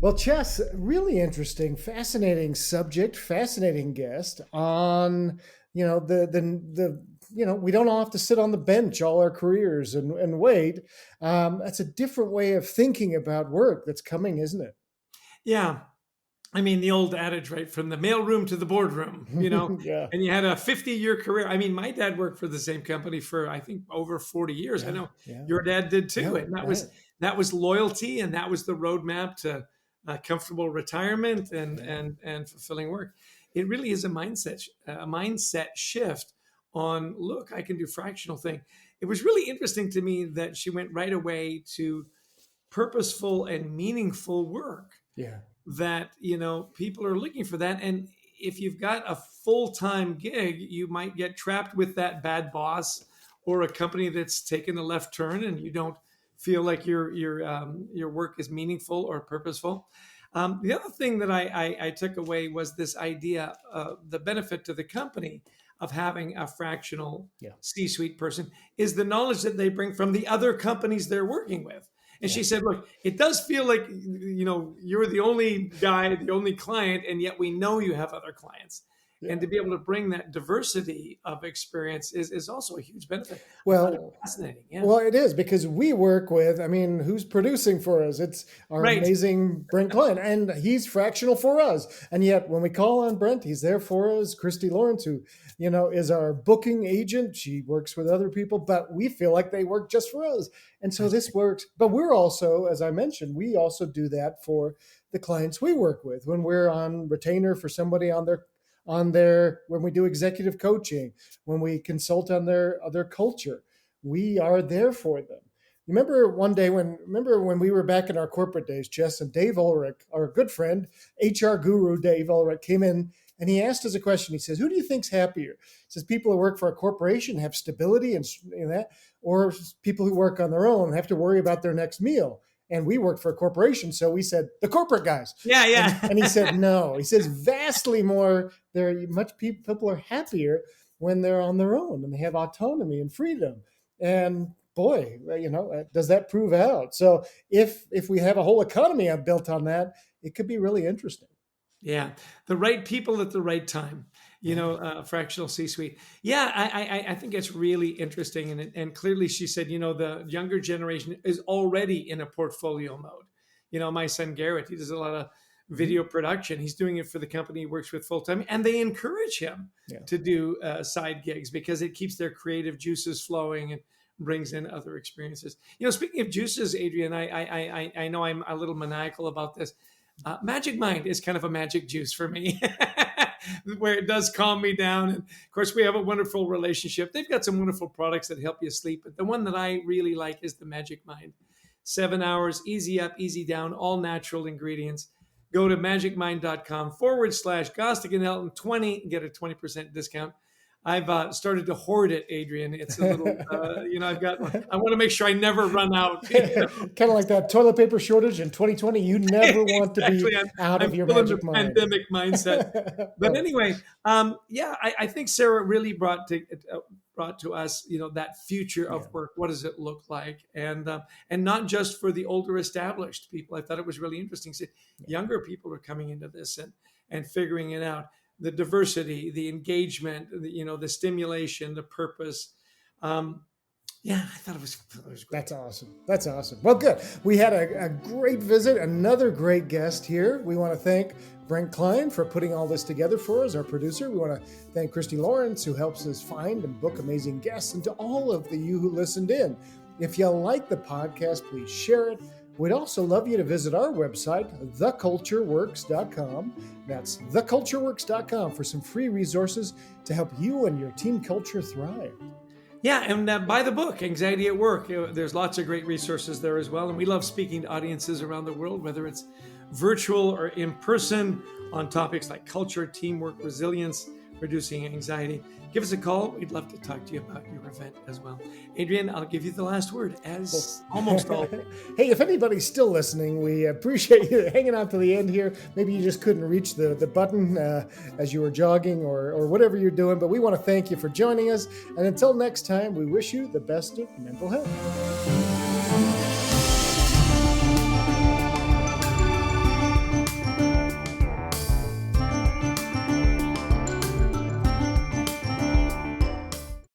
Well, Chess, really interesting, fascinating subject, fascinating guest on, we don't all have to sit on the bench all our careers and wait. That's a different way of thinking about work that's coming, isn't it? Yeah. I mean, the old adage, right? From the mailroom to the boardroom, Yeah, and you had a 50-year career. I mean, my dad worked for the same company for, I think, over 40 years. I yeah, know yeah, your dad did too. yeah, And that right. was, that was loyalty. And that was the roadmap to comfortable retirement Yeah, and fulfilling work. It really is a mindset shift on, look, I can do fractional thing. It was really interesting to me that she went right away to purposeful and meaningful work, yeah, that people are lking for that. And if you've got a full-time gig, you might get trapped with that bad boss or a company that's taken a left turn, and you don't feel like your work is meaningful or purposeful. The other thing that I took away was this idea, the benefit to the company of having a fractional yeah, C-suite person is the knowledge that they bring from the other companies they're working with. And yeah. she said, look, it does feel like, you're the only guy, the only client, and yet we know you have other clients. And Yeah. to be able to bring that diversity of experience is also a huge benefit. I thought it was Well, fascinating. Yeah. Well, it is because we work with, I mean, who's producing for us? It's our Right. amazing Brent Klein, and he's fractional for us. And yet, when we call on Brent, he's there for us. Christy Lawrence, who, is our booking agent, she works with other people, but we feel like they work just for us. And so That's this great. works. But we're also, as I mentioned, we also do that for the clients we work with when we're on retainer for somebody on their when we do executive coaching, when we consult on their other culture, we are there for them. You remember one day when we were back in our corporate days, Jess, and Dave Ulrich, our good friend, HR guru Dave Ulrich, came in and he asked us a question. He says, "Who do you think's happier?" He says, "People who work for a corporation have stability and that, or people who work on their own have to worry about their next meal?" And we worked for a corporation, so we said the corporate guys. Yeah, And he yeah. said no. He says vastly more. People are happier when they're on their own and they have autonomy and freedom. And boy, does that prove out? So if we have a whole economy built on that, it could be really interesting. Yeah, the right people at the right time. Yeah, Fractional C-suite. Yeah, I think it's really interesting, and clearly she said, the younger generation is already in a portfolio mode. My son Garrett, he does a lot of mm-hmm. video production. He's doing it for the company he works with full time, and they encourage him Yeah. to do side gigs because it keeps their creative juices flowing and brings in other experiences. Speaking of juices, Adrian, I know I'm a little maniacal about this. Magic Mind is kind of a magic juice for me, where it does calm me down. And of course, we have a wonderful relationship. They've got some wonderful products that help you sleep. But the one that I really like is the Magic Mind. 7 hours, easy up, easy down, all natural ingredients. Go to magicmind.com/Gostick and Elton 20 and get a 20% discount. I've started to hoard it, Adrian. It's a little, I want to make sure I never run out. Kind of like that toilet paper shortage in 2020. You never want to be Exactly. I'm, out I'm of your still in the magic mind. pandemic mindset. But Well, anyway, yeah, I think Sarah really brought to us, that future yeah, of work. What does it look like? And not just for the older established people. I thought it was really interesting. So yeah. younger people are coming into this and figuring it out. The diversity, the engagement, the stimulation, the purpose. Yeah, I thought it was great. That's awesome. That's awesome. Well, good. We had a great visit, another great guest here. We want to thank Brent Klein for putting all this together for us, our producer. We want to thank Christy Lawrence, who helps us find and book amazing guests, and to all of you who listened in. If you like the podcast, please share it. We'd also love you to visit our website, thecultureworks.com. That's thecultureworks.com for some free resources to help you and your team culture thrive. Yeah, and buy the book, Anxiety at Work. There's lots of great resources there as well. And we love speaking to audiences around the world, whether it's virtual or in person, on topics like culture, teamwork, resilience, reducing anxiety. Give us a call. We'd love to talk to you about your event as well. Adrian, I'll give you the last word, as almost all. Hey, if anybody's still listening, we appreciate you hanging out to the end here. Maybe you just couldn't reach the button as you were jogging or whatever you're doing, but we want to thank you for joining us. And until next time, we wish you the best of mental health.